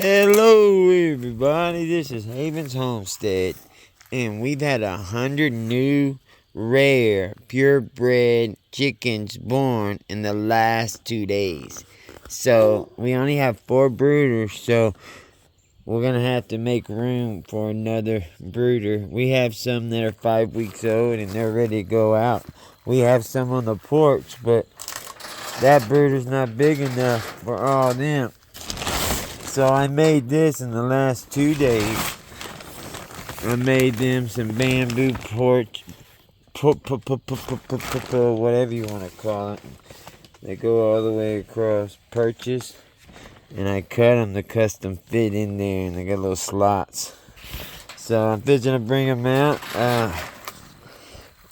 Hello, everybody. This is Haven's Homestead, and we've had 100 new, rare, purebred chickens born in the last 2 days. So we only have 4 brooders, so we're gonna have to make room for another brooder. We have some that are 5 weeks old, and they're ready to go out. We have some on the porch, but that brooder's not big enough for all them. So I made this in the last 2 days. I made them some bamboo porch, whatever you want to call it. They go all the way across perches, and I cut them to custom fit in there, and they got little slots. So I'm fixing to bring them out.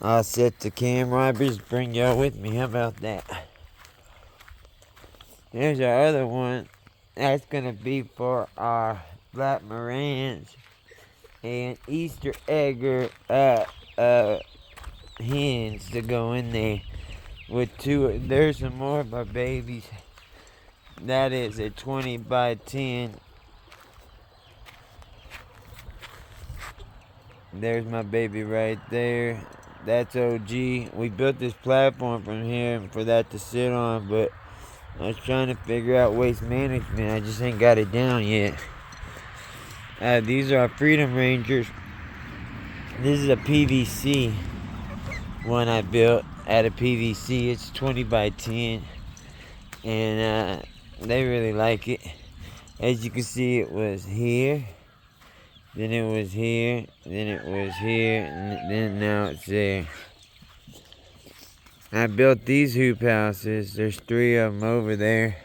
I'll set the camera. Just bring y'all with me. How about that? There's our other one. That's going to be for our Black Morans and Easter egger hens to go in there with 2. There's some more of our babies. That is a 20 by 10. There's my baby right there. That's OG. We built this platform from here for that to sit on, but I was trying to figure out waste management. I just ain't got it down yet. These are our Freedom Rangers. This is a PVC one I built out of PVC. It's 20 by 10. And they really like it. As you can see, it was here. Then it was here. Then it was here. And then now it's there. I built these hoop houses. There's 3 of them over there.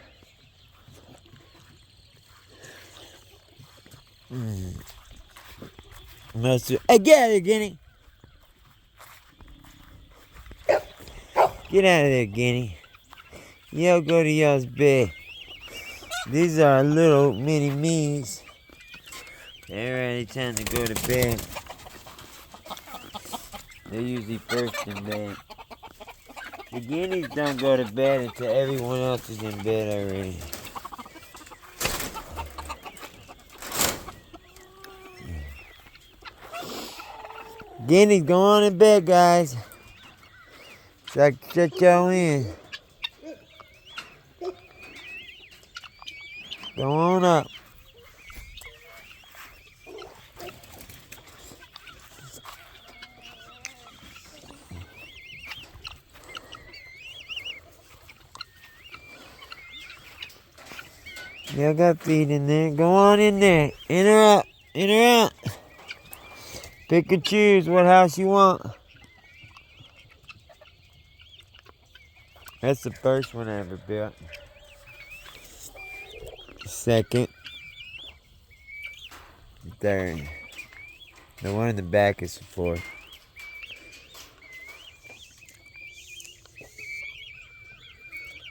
Hey, get out of there, Guinea. Get out of there, Guinea. Y'all go to y'all's bed. These are little mini me's. They're ready, time to go to bed. They're usually first in bed. The guineas don't go to bed until everyone else is in bed already. Guineas, go on in bed, guys. So I can shut y'all in. Go on up. Y'all got feet in there. Go on in there. In or out. In or out. Pick and choose what house you want. That's the first one I ever built. Second. Third. The one in the back is the fourth.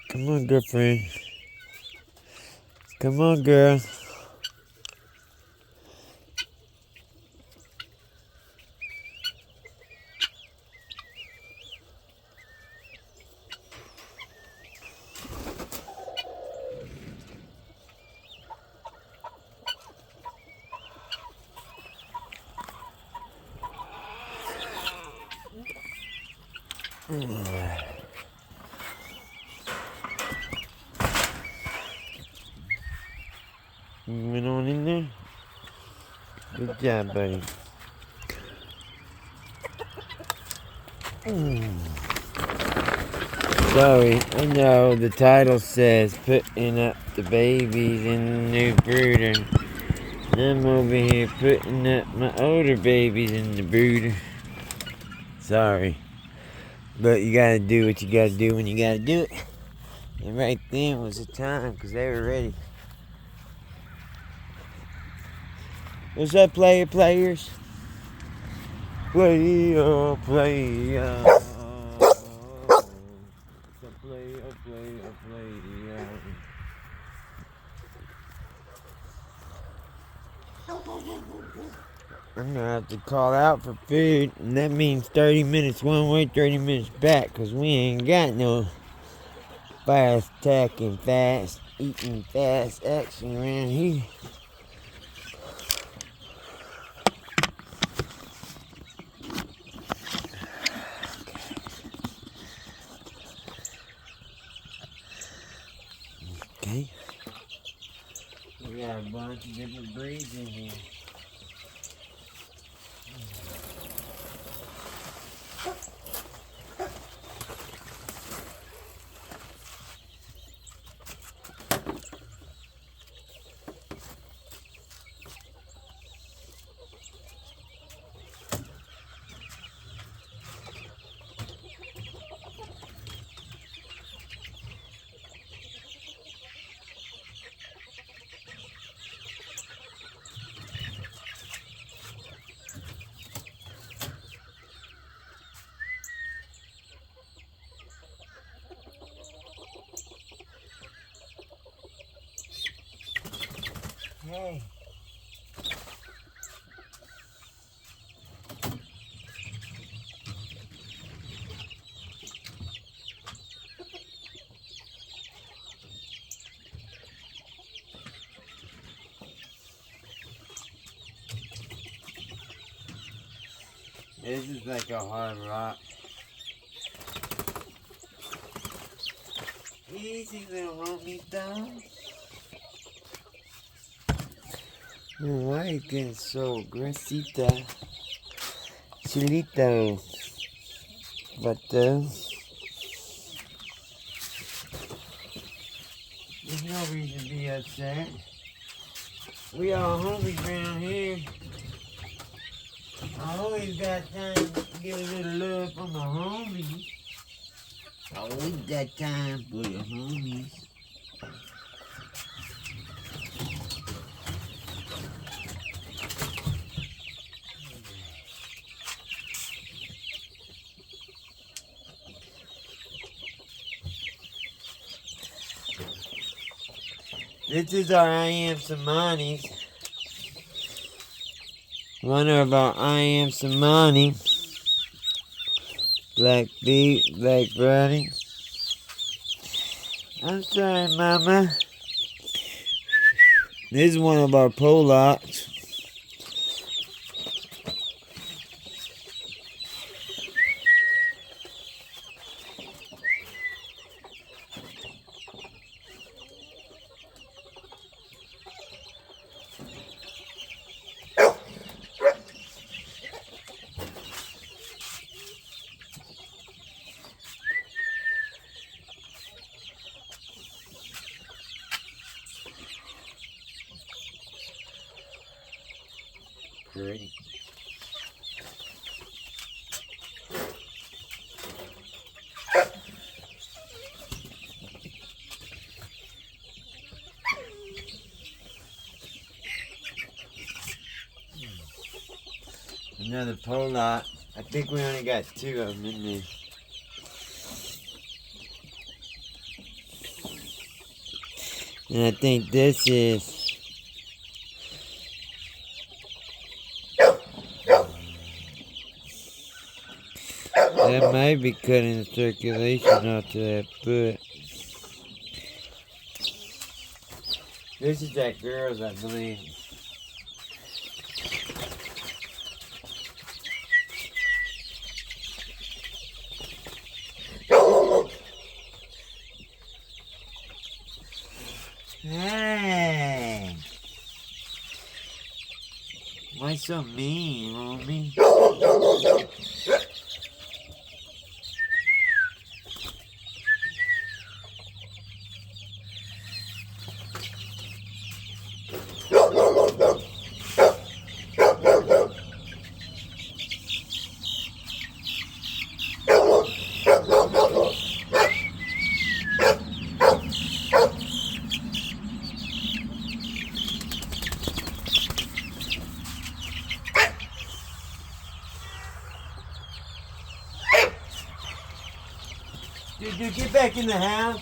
Come on, girlfriend. Come on, girl. You went on in there? Good job, buddy. Sorry, I know the title says putting up the babies in the new brooder. I'm over here putting up my older babies in the brooder. Sorry. But you gotta do what you gotta do when you gotta do it. And right then was the time, because they were ready. What's up, players? Player. I'm gonna have to call out for food, and that means 30 minutes one way, 30 minutes back, because we ain't got no fast attacking, fast eating, fast action around here. We got a bunch of different breeds in here. Hey. This is like a hard rock. Easy little homie. Why are you getting so aggressive? Chilito. But there's no reason to be upset. We all homies around here. I always got time to give a little love for my homies. I always got time for the homies. This is our I Am Samanis. One of our I Am Samani. Black beef, black brownie. I'm sorry, Mama. This is one of our Polacks. Pretty. Another Polak. I think we only got 2 of them in there. And I think this is that might be cutting the circulation out to that foot. This is that girl's, I believe. Hey! Why so mean, homie? Dude, get back in the house.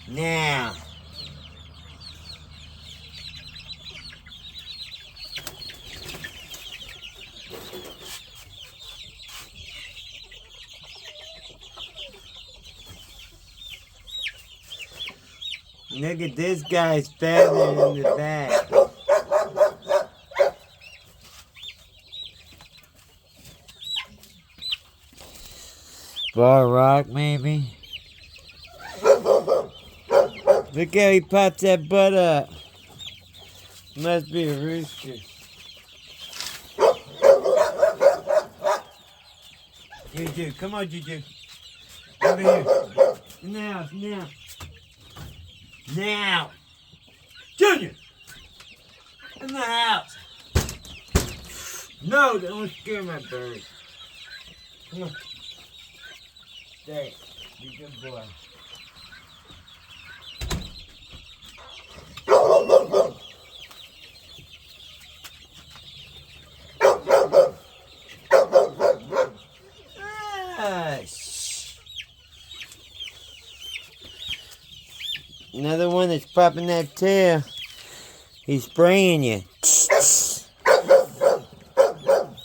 Now. Look at this guy's feather in the back. Bar rock, maybe? Look how he pops that butt up. Must be a rooster. Juju, come on, Juju. Over here. In the house, now. Now. Junior! In the house. No, don't scare my bird. Come on. Stay. Be a good boy. Another one that's popping that tail. He's spraying you.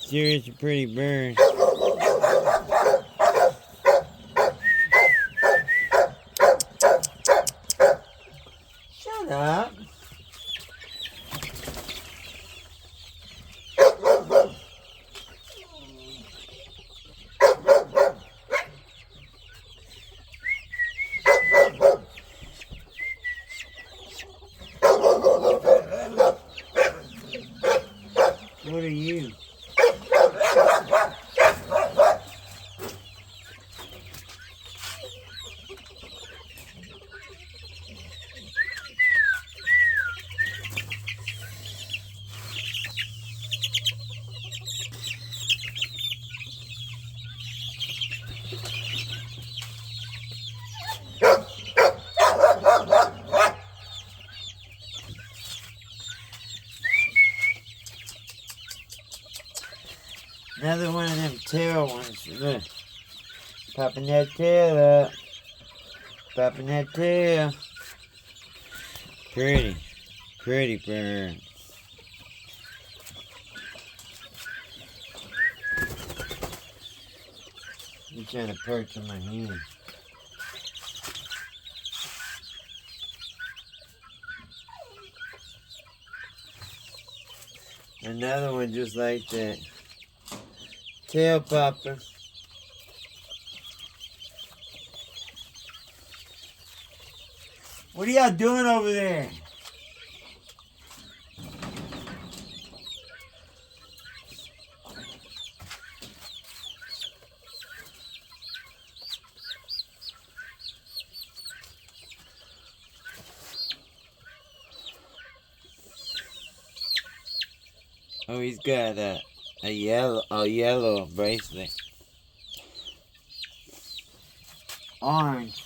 Sure, it's a pretty bird. Shut up. What are you? Another one of them tail ones. Look. Popping that tail up. Popping that tail. Pretty. Pretty bird. He's trying to perch on my hand. Another one just like that. Tail popper. What are y'all doing over there? Oh, he's got a yellow bracelet. Orange.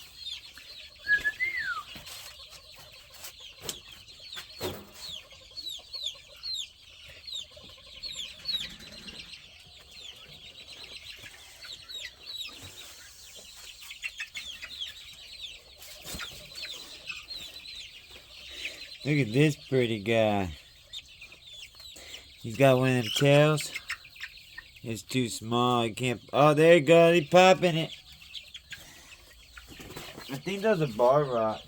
Look at this pretty guy. He's got one of them tails. It's too small. He can't. Oh, there you go. He's popping it. I think those are bar rocks.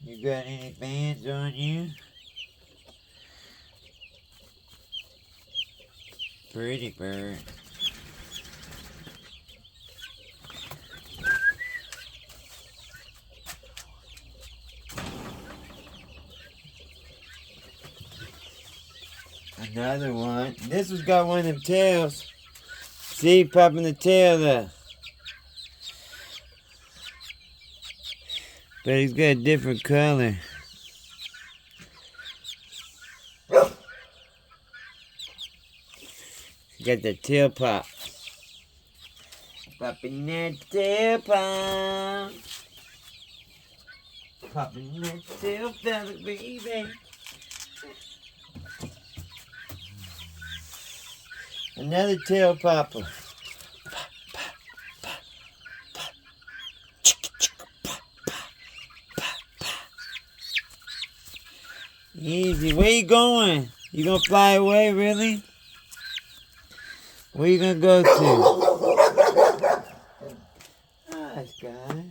You got any bands on you? Pretty bird. Another one. This one's got one of them tails. See, popping the tail there. But he's got a different color. Got the tail pop. Popping that tail pop. Popping that tail feather, baby. Another tail popper. Easy. Where you going? You gonna fly away, really? Where you gonna go to? Nice, guys.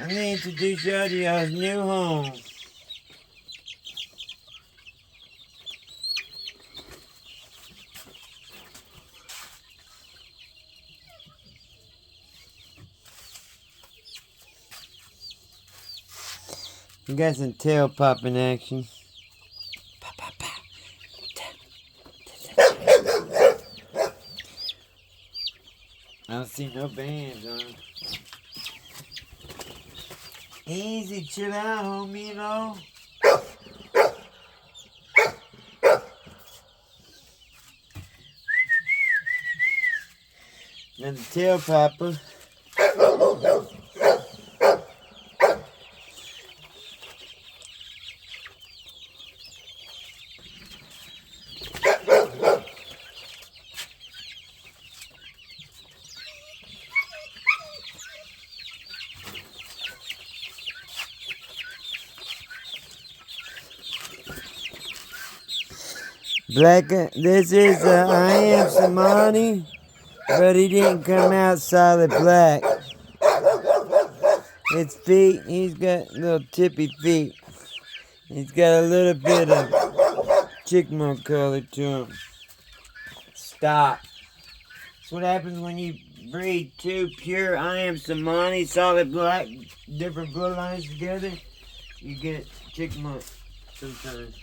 Let me introduce y'all to y'all's new home. We got some tail popping action. I don't see no bands on. Easy, chill out, homie, you know. And the tail popper. Black, this is I am Samani, but he didn't come out solid black. His feet, he's got little tippy feet. He's got a little bit of chickmunk color to him. Stop. That's what happens when you breed two pure I am Samani, solid black, different bloodlines together. You get chickmunk sometimes.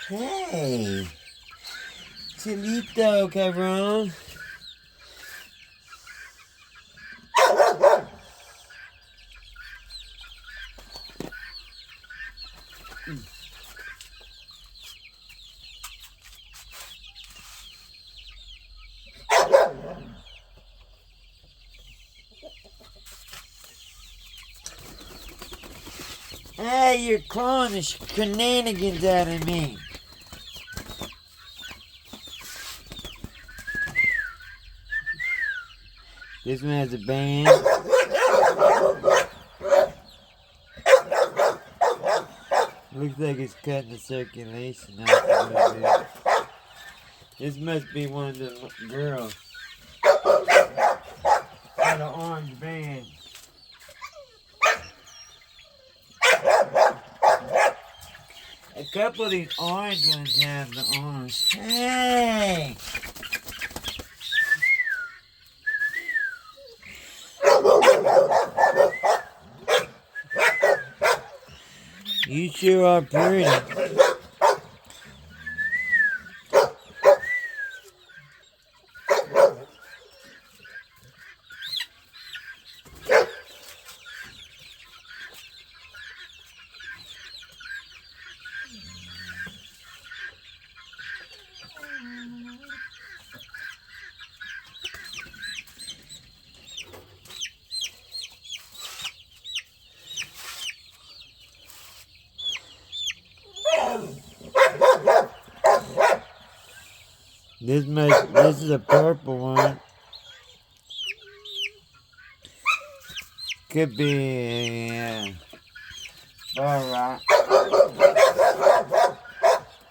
Hey, Chilito, cabrón. Hey, you're clawing the shenanigans out of me. This one has a band. Looks like it's cutting the circulation off a little bit. This must be one of the girls. Got an orange band. A couple of these orange ones have the orange. Hey! You sure are pretty. This is a purple one. Could be alright.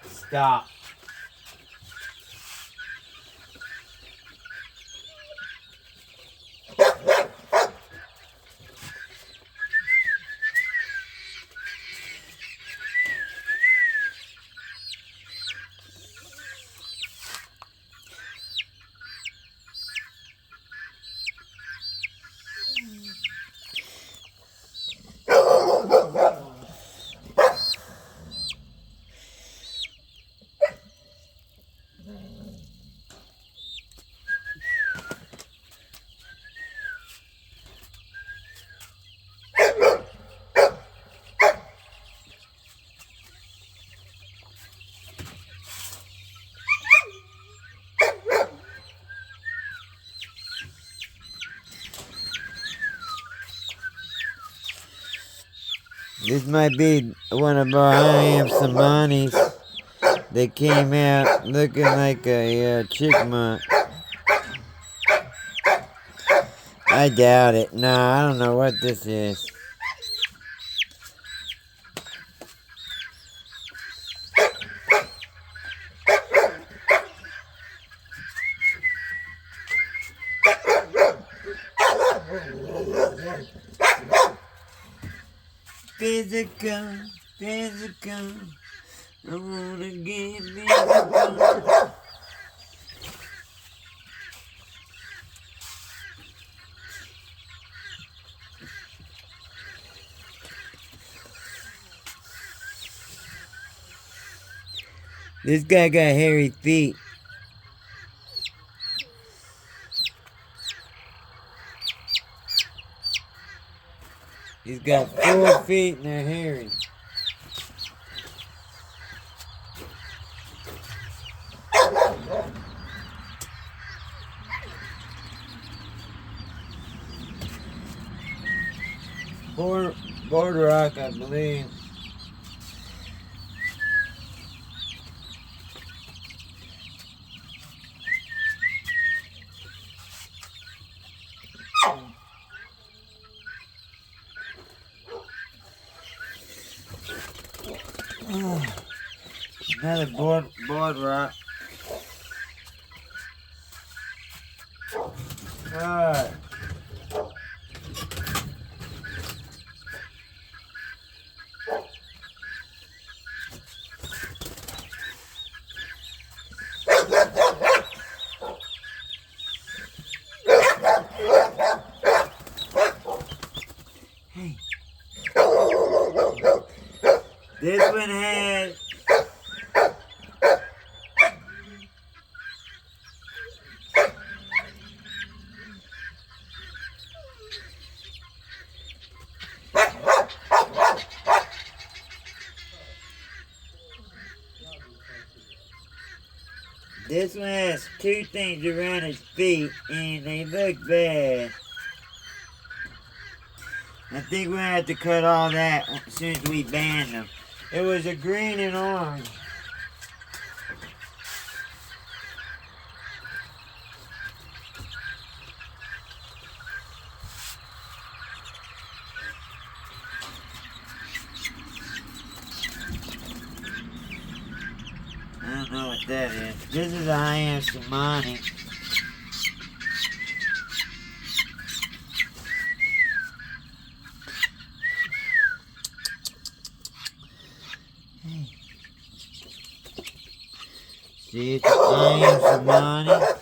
Stop. This might be one of our I am Samanis that came out looking like a chickmunk. I doubt it. No, I don't know what this is. Physical, physical. I wanna get physical. This guy got hairy feet. He's got 4 feet and they're hairy. Board rock, I believe. Another board rock. Alright. Hey. This one has This one has 2 things around his feet, and they look bad. I think we're gonna have to cut all that as soon as we ban them. It was a green and orange. I don't know what that is. This is I am Samani. See, it's I am Samani.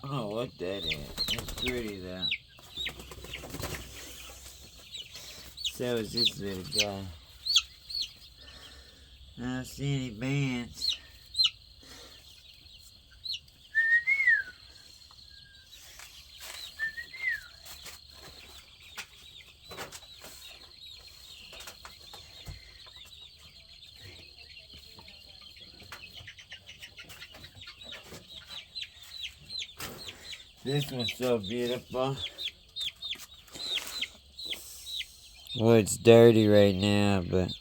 I don't know what that is. It's pretty though. So is this little guy. I don't see any bands. This one's so beautiful. Well, it's dirty right now, but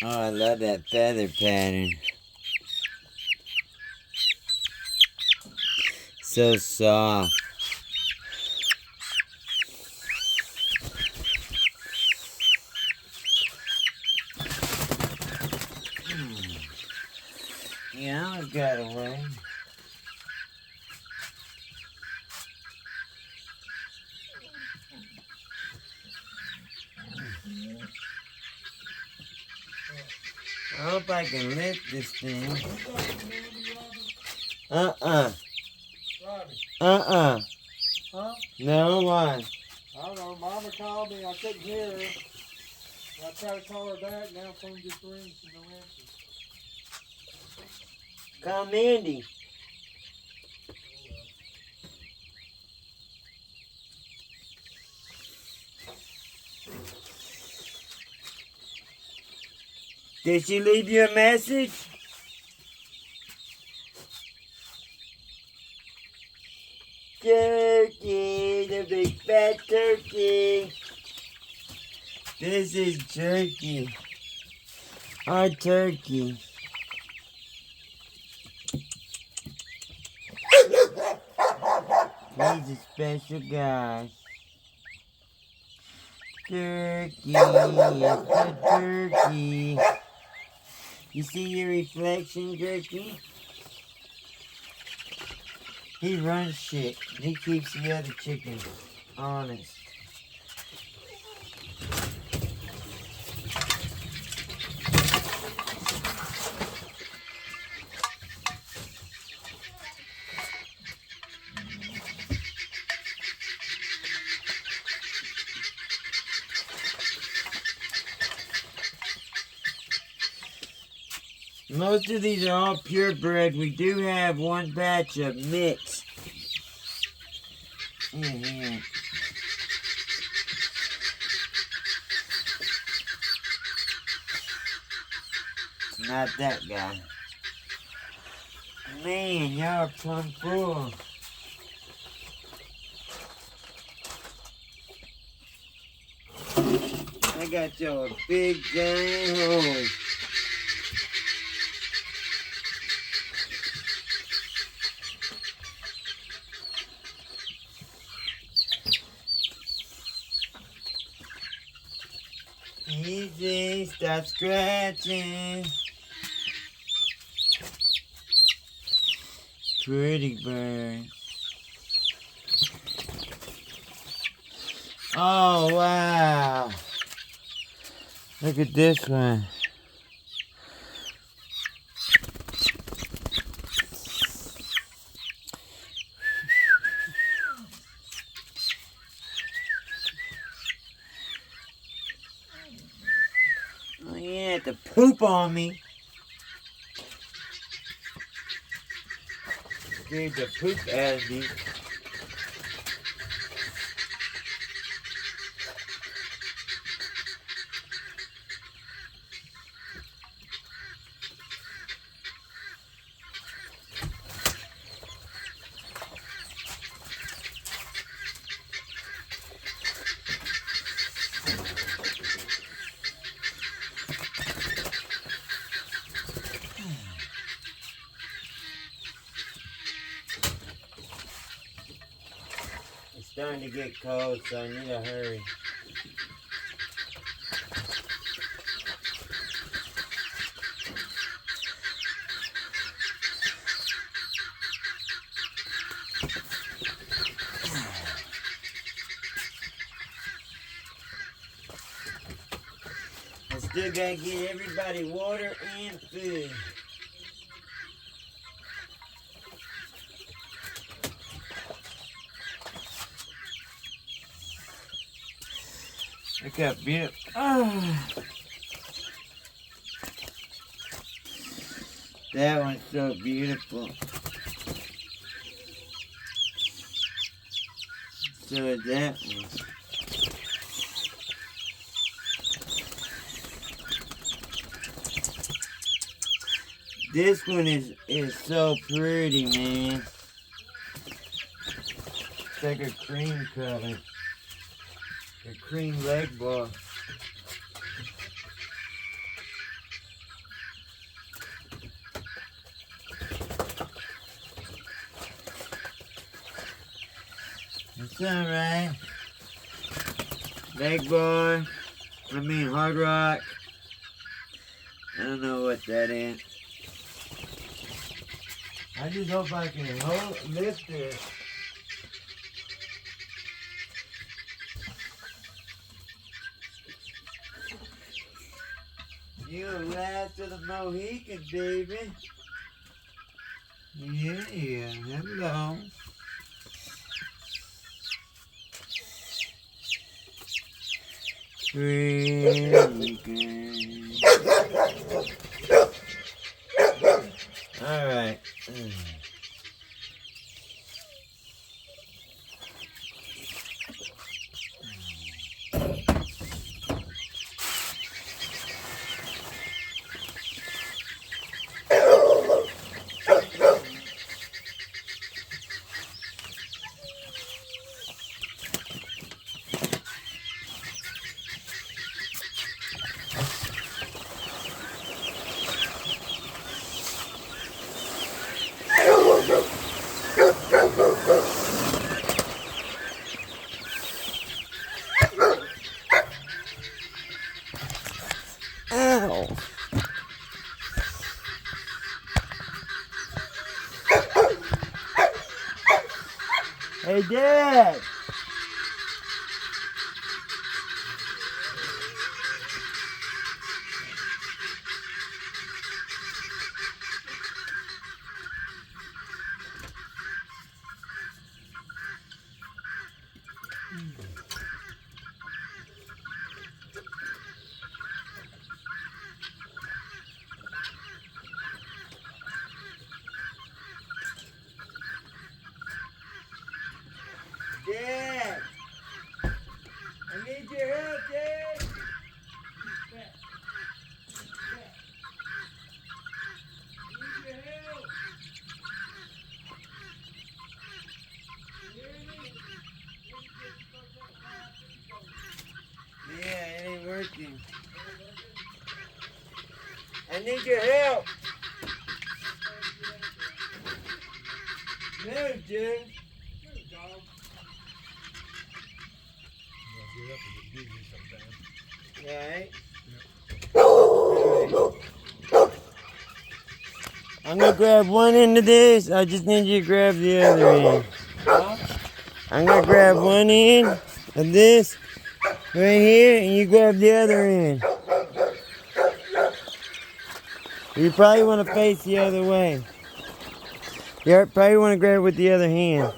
oh, I love that feather pattern. So soft. Yeah, I almost got away. I hope I can lift this thing. Robbie. Huh? No, why? I don't know. Mama called me. I couldn't hear her. I try to call her back, now phone just rings and no answer. Call Mandy. Did she leave you a message? Turkey, the big fat turkey. This is turkey. Our turkey. He's a special guy. Turkey, it's a turkey. You see your reflection, turkey? He runs shit. He keeps the other chickens honest. Most of these are all purebred. We do have one batch of mixed in here. It's not that guy. Man, y'all are plumb full. I got y'all a big giant hole. Easy, stop scratching. Pretty bird. Oh, wow. Look at this one. Oh, yeah, to poop on me. Scared the poop out of me. It's starting to get cold, so I need to hurry. I still gotta get everybody water and food. Look how beautiful. Oh. That one's so beautiful. So is that one. This one is so pretty, man. It's like a cream color. A cream leg ball. It's alright. Leg bar. Hard rock. I don't know what that is. I just hope I can lift it. You last of the Mohican, baby. Yeah, hello. Really good. All right. Ow. Hey, Dad. Dad. I need your help, Dad. Yeah, it ain't working. I need your help. No, Jim. Right. I'm gonna grab one end of this. I just need you to grab the other end. I'm gonna grab one end of this right here, and you grab the other end. You probably want to face the other way. You probably want to grab it with the other hand.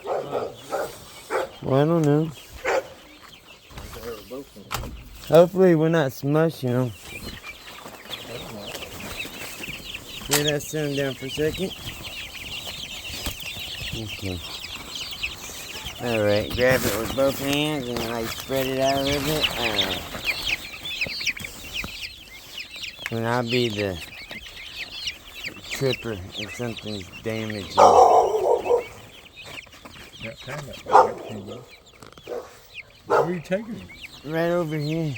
Well, I don't know. Hopefully we're not smushing them. Yeah, let's set them down for a second. Okay. Alright, grab it with both hands and like spread it out a little bit. Alright. And I'll be the tripper if something's damaged. Where are you taking him? Right over here.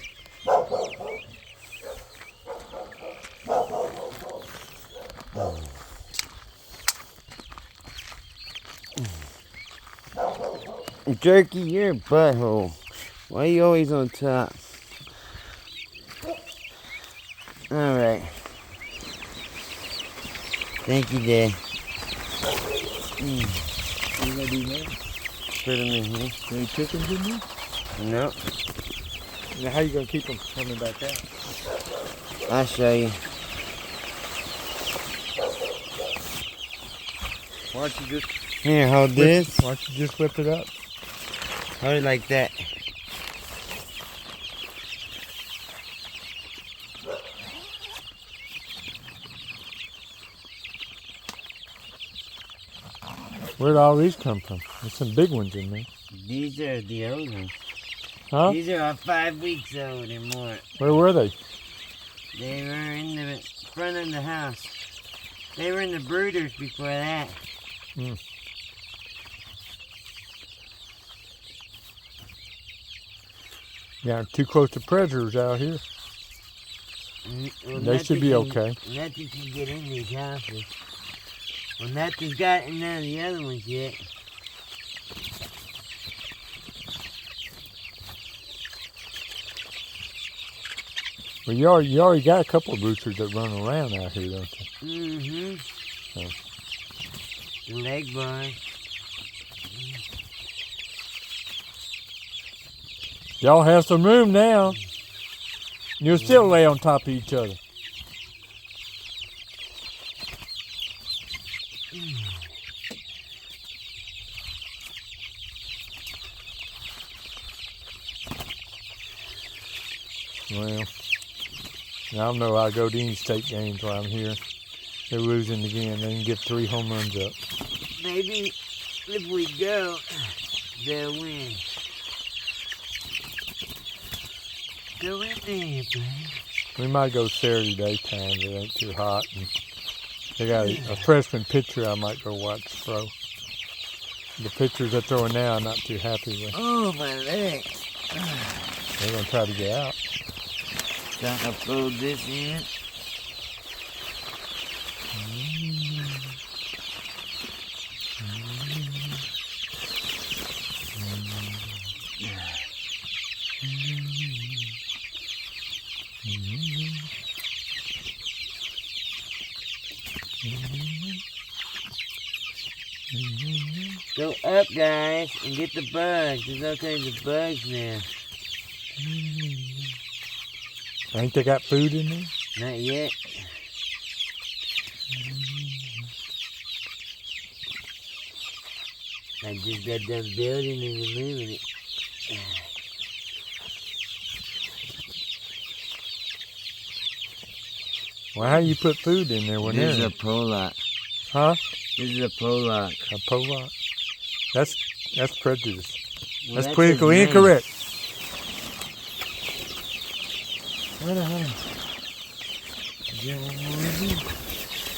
Jerky, you're a butthole. Why are you always on top? Alright. Thank you, Dad. What are you gonna do now? Put them in here. Any chickens in there? Nope. Now how you gonna keep them coming back out? I'll show you. Why don't you just Here, hold this. Why don't you just flip it up? Hold it like that. Where'd all these come from? There's some big ones in there. These are the old ones. Huh? These are 5 weeks old and more. Where were they? They were in the front of the house. They were in the brooders before that. Mm. Yeah, too close to predators out here. Well, They should be okay. Nothing can get in these houses. Well, nothing's gotten none of the other ones yet. Well, you already got a couple of roosters that run around out here, don't Mm-hmm. you? The leg bars. Y'all have some room now. You'll still lay on top of each other. Well, I don't know. I go to any state games while I'm here. They're losing again. They can get 3 home runs up. Maybe if we go, they'll win. Go in there, bro. We might go Saturday daytime. It ain't too hot. And they got a freshman pitcher I might go watch throw. The pitchers they're throwing now I'm not too happy with. Oh, my leg. They're going to try to get out. Trying to fold this in. Go up, guys, and get the bugs. There's okay the bugs now. Ain't they got food in there? Not yet. I just got done building and removing it. Well, how you put food in there when This is they're... a Pollock. Huh? This is a Pollock. A Pollock? That's prejudice. Well, That's that's politically his name. incorrect. Hold on. Is there one more in here?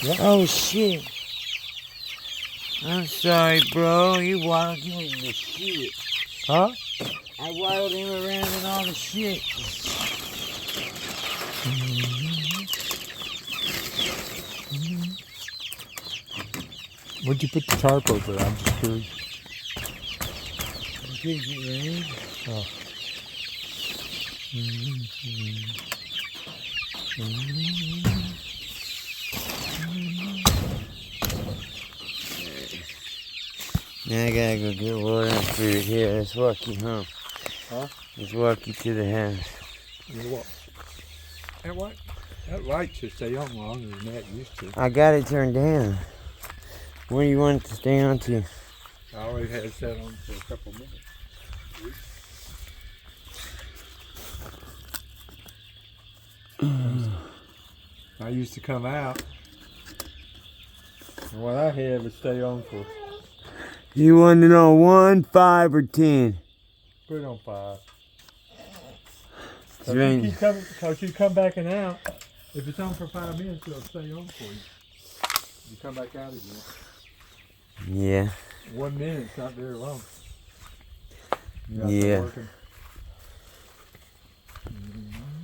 Yeah. Oh, shit. I'm sorry, bro. You waddled him in the shit. Huh? I waddled him around in all the shit. What'd you put the tarp over? I'm just curious. Did it rain? Oh. Now I gotta go get water and food. Here, let's walk you home. Huh? Let's walk you to the house. That light should stay on longer than that used to. I got it turned down. What do you want it to stay on to? I always had it set on for a couple minutes. I used to come out, and what I had would stay on for. You want to know 1, 5, or 10? Put it on 5. It's raining. Because you come back and out. If it's on for 5 minutes, it'll stay on for you. You come back out again. Yeah. 1 minute's not very long. You Yeah. working.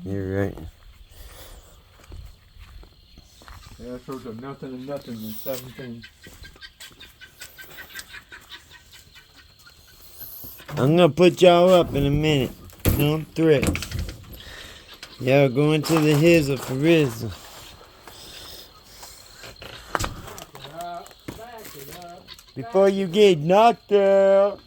You're right. Yeah, so it's a nothing and nothing in 17. I'm gonna put y'all up in a minute. Don't threat. Y'all going to the hizzle for rizzle. Before you get knocked out.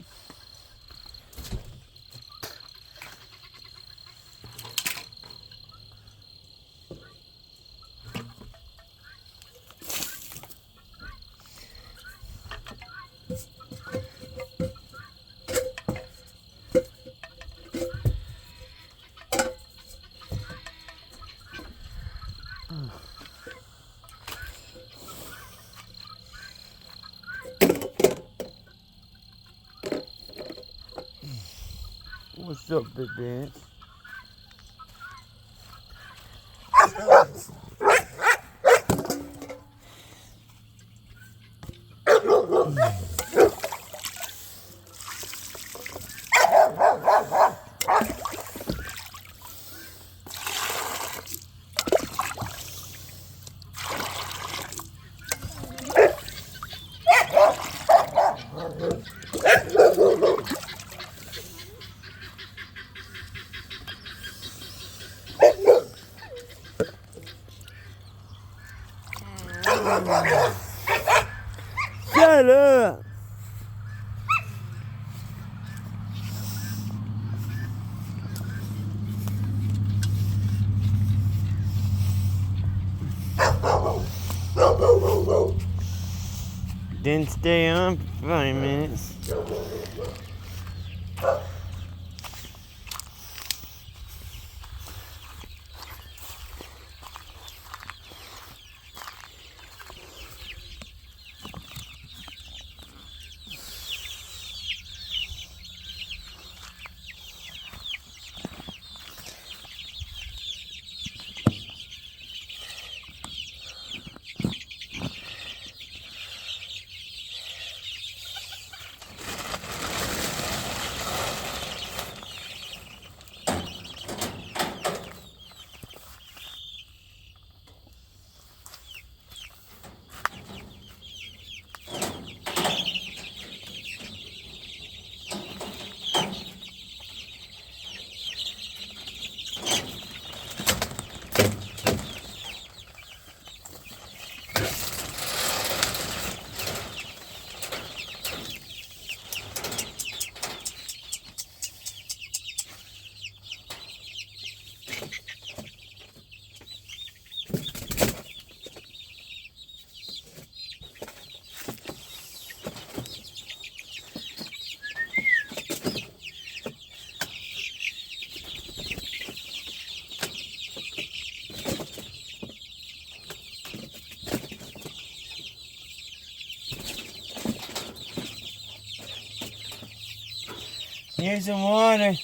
What's up, big man? Shut up! Didn't stay on for 5 minutes. Here's some water.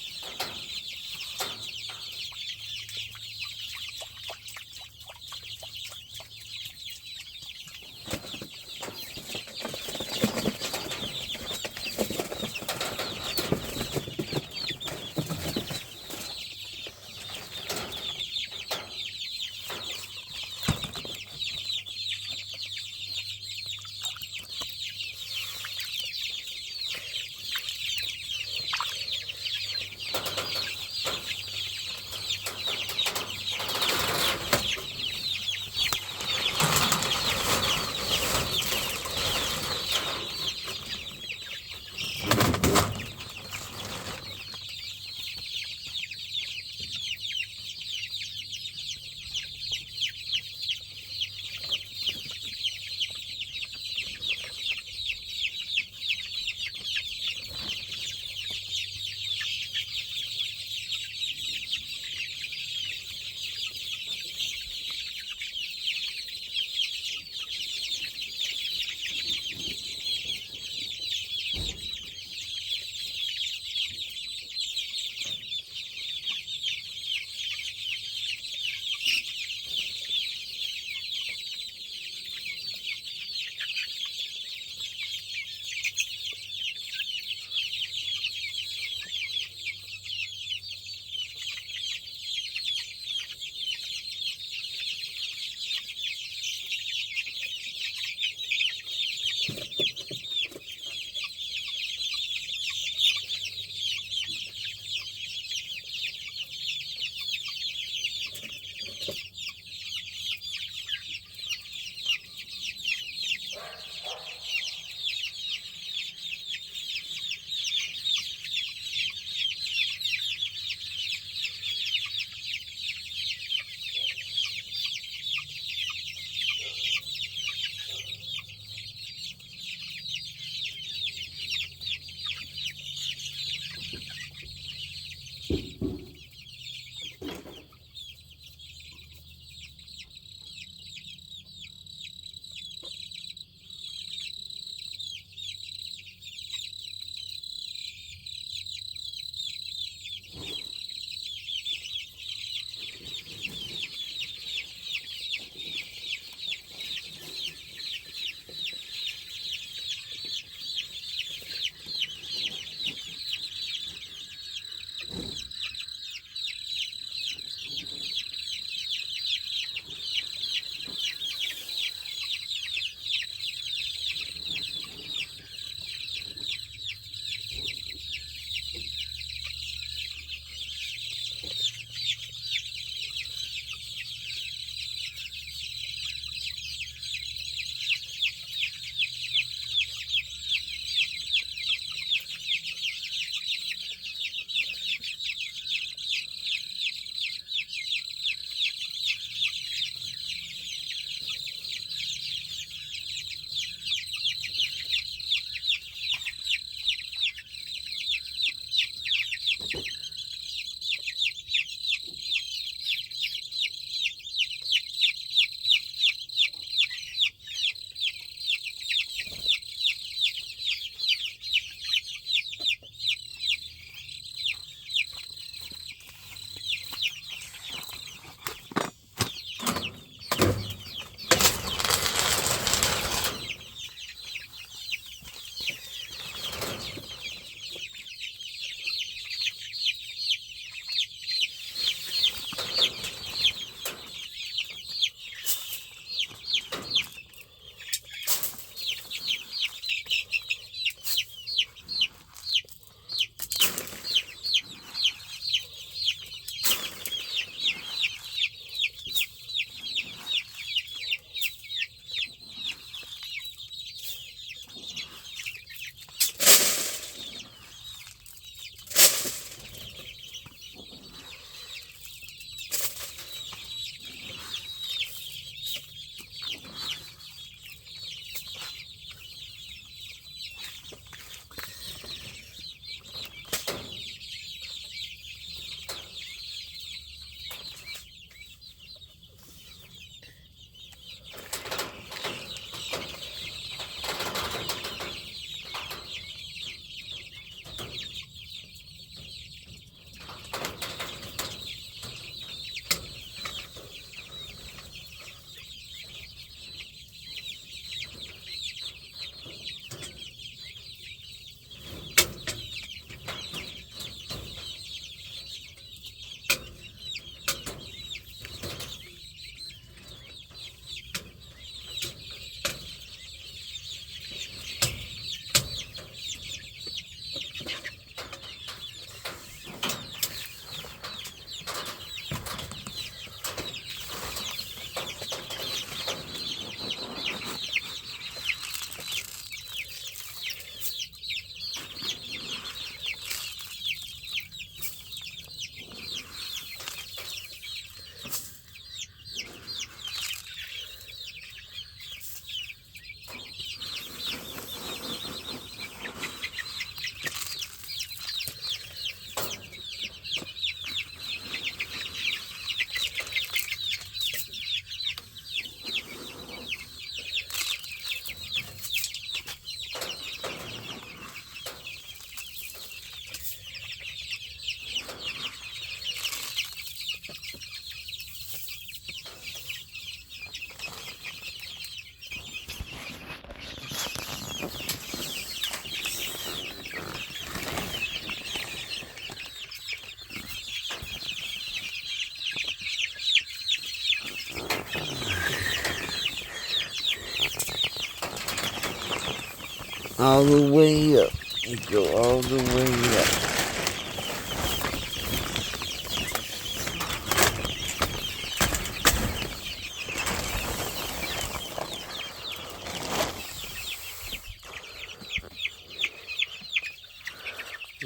all the way up. You go all the way up.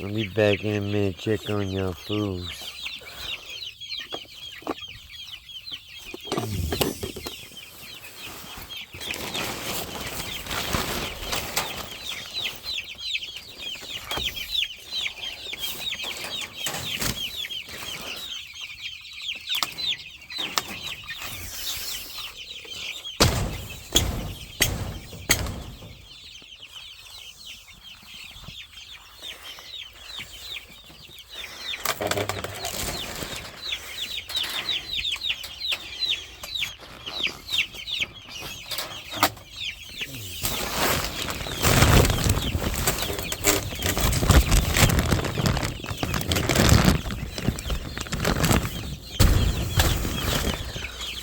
I'll be back in a minute, check on your foods.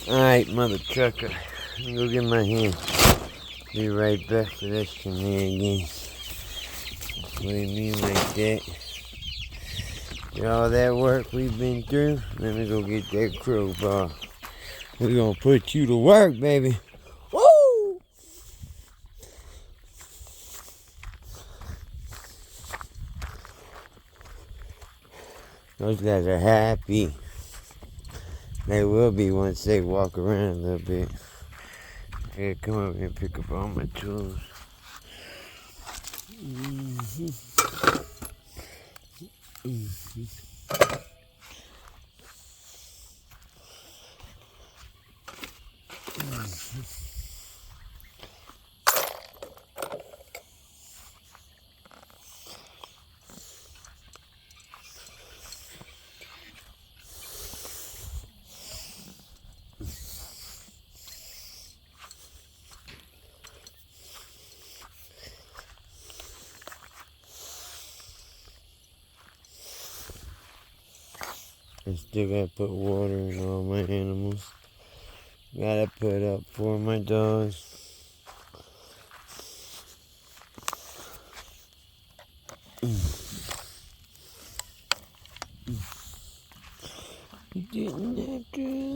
Alright, mother trucker. Let me go get my hand. Be right back for this shenanigans. What do you mean like that? Get all that work we've been through. Let me go get that crowbar. We're gonna put you to work, baby. Woo! Those guys are happy. They will be once they walk around a little bit. I gotta come over here and pick up all my tools. I still gotta put water in all my animals. Gotta put up for my dogs. You didn't have to.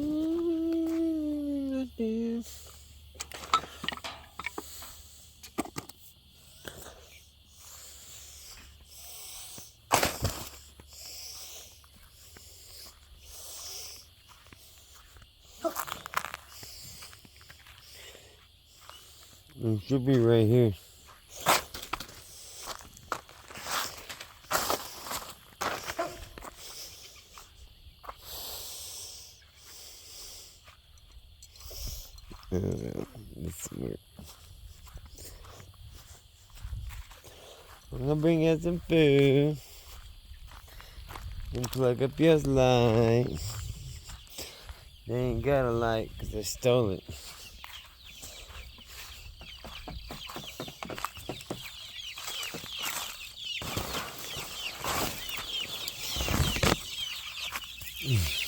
It should be right here. This work. I'm gonna bring you some food and plug up your light. They ain't got a light because I stole it. Mm.